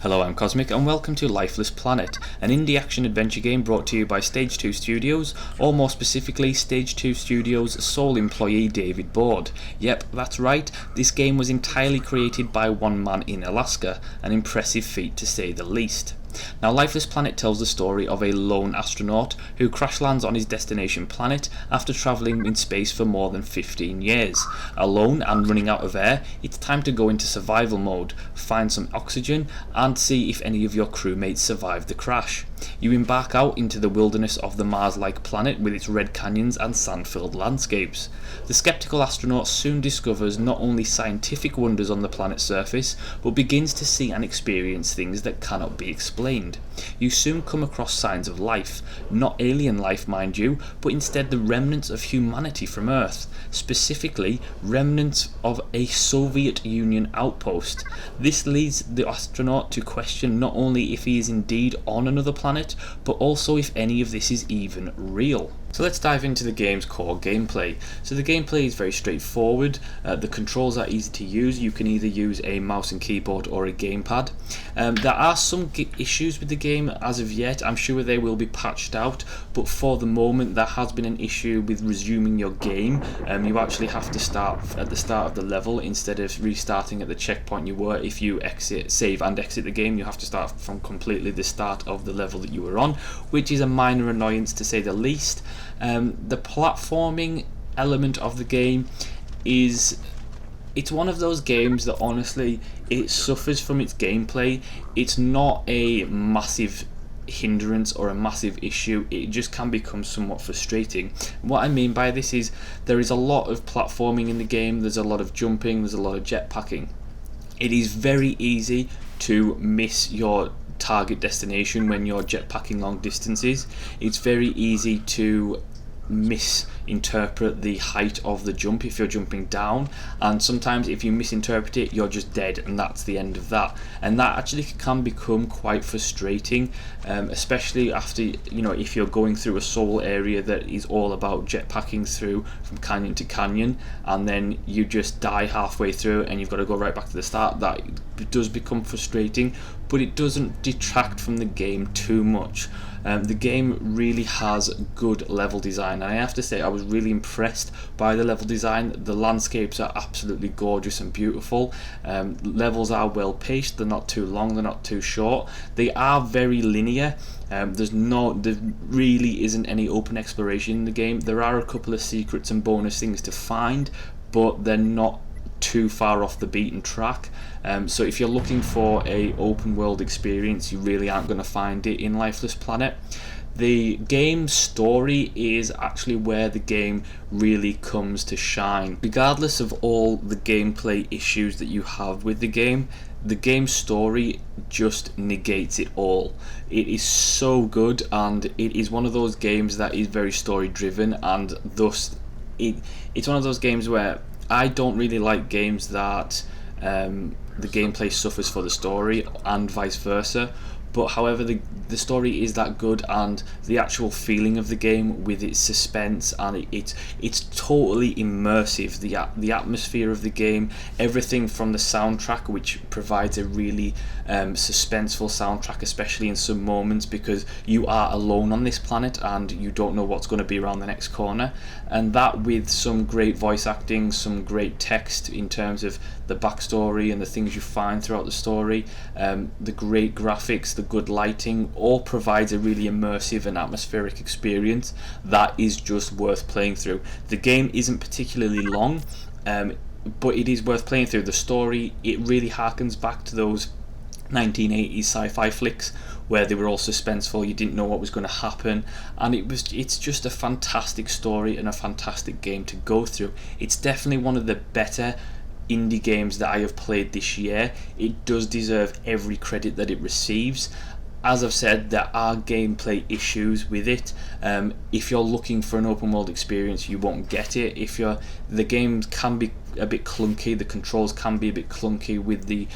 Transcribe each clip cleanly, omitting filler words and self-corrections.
Hello, I'm Cosmic and welcome to Lifeless Planet, an indie action-adventure game brought to you by Stage 2 Studios, or more specifically Stage 2 Studios' sole employee David Board. Yep, that's right, this game was entirely created by one man in Alaska, an impressive feat to say the least. Now, Lifeless Planet tells the story of a lone astronaut who crash lands on his destination planet after travelling in space for more than 15 years. Alone and running out of air, it's time to go into survival mode, find some oxygen, and see if any of your crewmates survived the crash. You embark out into the wilderness of the Mars-like planet with its red canyons and sand-filled landscapes. The skeptical astronaut soon discovers not only scientific wonders on the planet's surface, but begins to see and experience things that cannot be explained. You soon come across signs of life, not alien life mind you, but instead the remnants of humanity from Earth, specifically remnants of a Soviet Union outpost. This leads the astronaut to question not only if he is indeed on another planet, but also if any of this is even real. So let's dive into the game's core gameplay. So the gameplay is very straightforward, the controls are easy to use. You can either use a mouse and keyboard or a gamepad. There are some issues with the game as of yet. I'm sure they will be patched out, but for the moment there has been an issue with resuming your game. You actually have to start at the start of the level instead of restarting at the checkpoint you were. If you save and exit the game, you have to start from completely the start of the level that you were on, which is a minor annoyance to say the least. The platforming element of the game it's one of those games that honestly it suffers from its gameplay. It's not a massive hindrance or a massive issue, it just can become somewhat frustrating. What I mean by this is there is a lot of platforming in the game, there's a lot of jumping, there's a lot of jetpacking. It is very easy to miss your target destination when you're jetpacking long distances. It's very easy to misinterpret the height of the jump if you're jumping down, and sometimes if you misinterpret it you're just dead and that's the end of that, and that actually can become quite frustrating, especially after, you know, if you're going through a sole area that is all about jetpacking through from canyon to canyon and then you just die halfway through and you've got to go right back to the start. That does become frustrating, but it doesn't detract from the game too much. The game really has good level design, and I have to say I was really impressed by the level design. The landscapes are absolutely gorgeous and beautiful. Levels are well paced, they're not too long, they're not too short, they are very linear. There really isn't any open exploration in the game. There are a couple of secrets and bonus things to find, but they're not too far off the beaten track. So if you're looking for a open world experience, you really aren't going to find it in Lifeless Planet. The game's story is actually where the game really comes to shine. Regardless of all the gameplay issues that you have with the game's story just negates it all. It is so good, and it is one of those games that is very story driven, and thus it's one of those games where I don't really like games that the gameplay suffers for the story and vice versa, but however the story is that good and the actual feeling of the game with its suspense and it's totally immersive. The atmosphere of the game, everything from the soundtrack, which provides a really suspenseful soundtrack, especially in some moments because you are alone on this planet and you don't know what's going to be around the next corner, and that with some great voice acting, some great text in terms of the backstory and the things you find throughout the story, the great graphics, the good lighting, all provides a really immersive and atmospheric experience that is just worth playing through. The game isn't particularly long, but it is worth playing through. The story, it really harkens back to those 1980s sci-fi flicks where they were all suspenseful, you didn't know what was going to happen, and it's just a fantastic story and a fantastic game to go through. It's definitely one of the better indie games that I have played this year. It does deserve every credit that it receives. As I've said, there are gameplay issues with it. If you're looking for an open world experience, you won't get it. The game can be a bit clunky, the controls can be a bit clunky with the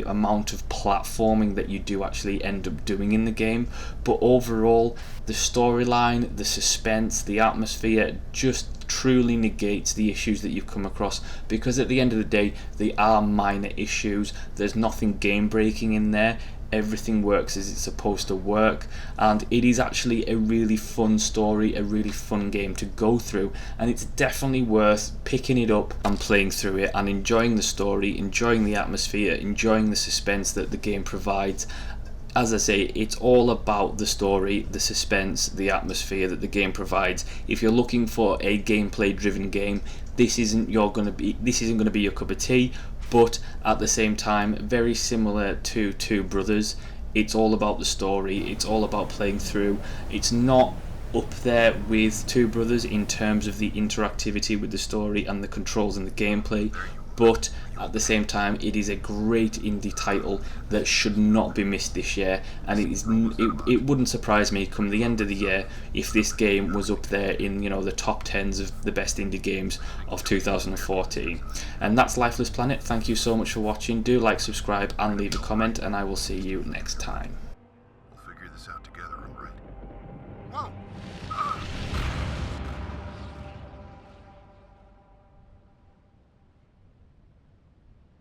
amount of platforming that you do actually end up doing in the game. But overall, the storyline, the suspense, the atmosphere just truly negates the issues that you come across, because at the end of the day they are minor issues. There's nothing game breaking in there. Everything works as it's supposed to work, and it is actually a really fun story, a really fun game to go through, and it's definitely worth picking it up and playing through it and enjoying the story, enjoying the atmosphere, enjoying the suspense that the game provides. As I say, it's all about the story, the suspense, the atmosphere that the game provides. If you're looking for a gameplay driven game, this isn't going to be your cup of tea. But at the same time, very similar to Two Brothers, it's all about the story, it's all about playing through. It's not up there with Two Brothers in terms of the interactivity with the story and the controls and the gameplay, but at the same time it is a great indie title that should not be missed this year, and it wouldn't surprise me come the end of the year if this game was up there in, you know, the top 10s of the best indie games of 2014. And that's Lifeless Planet. Thank you so much for watching. Do like, subscribe and leave a comment, and I will see you next time. We'll figure this out together, all right? Whoa!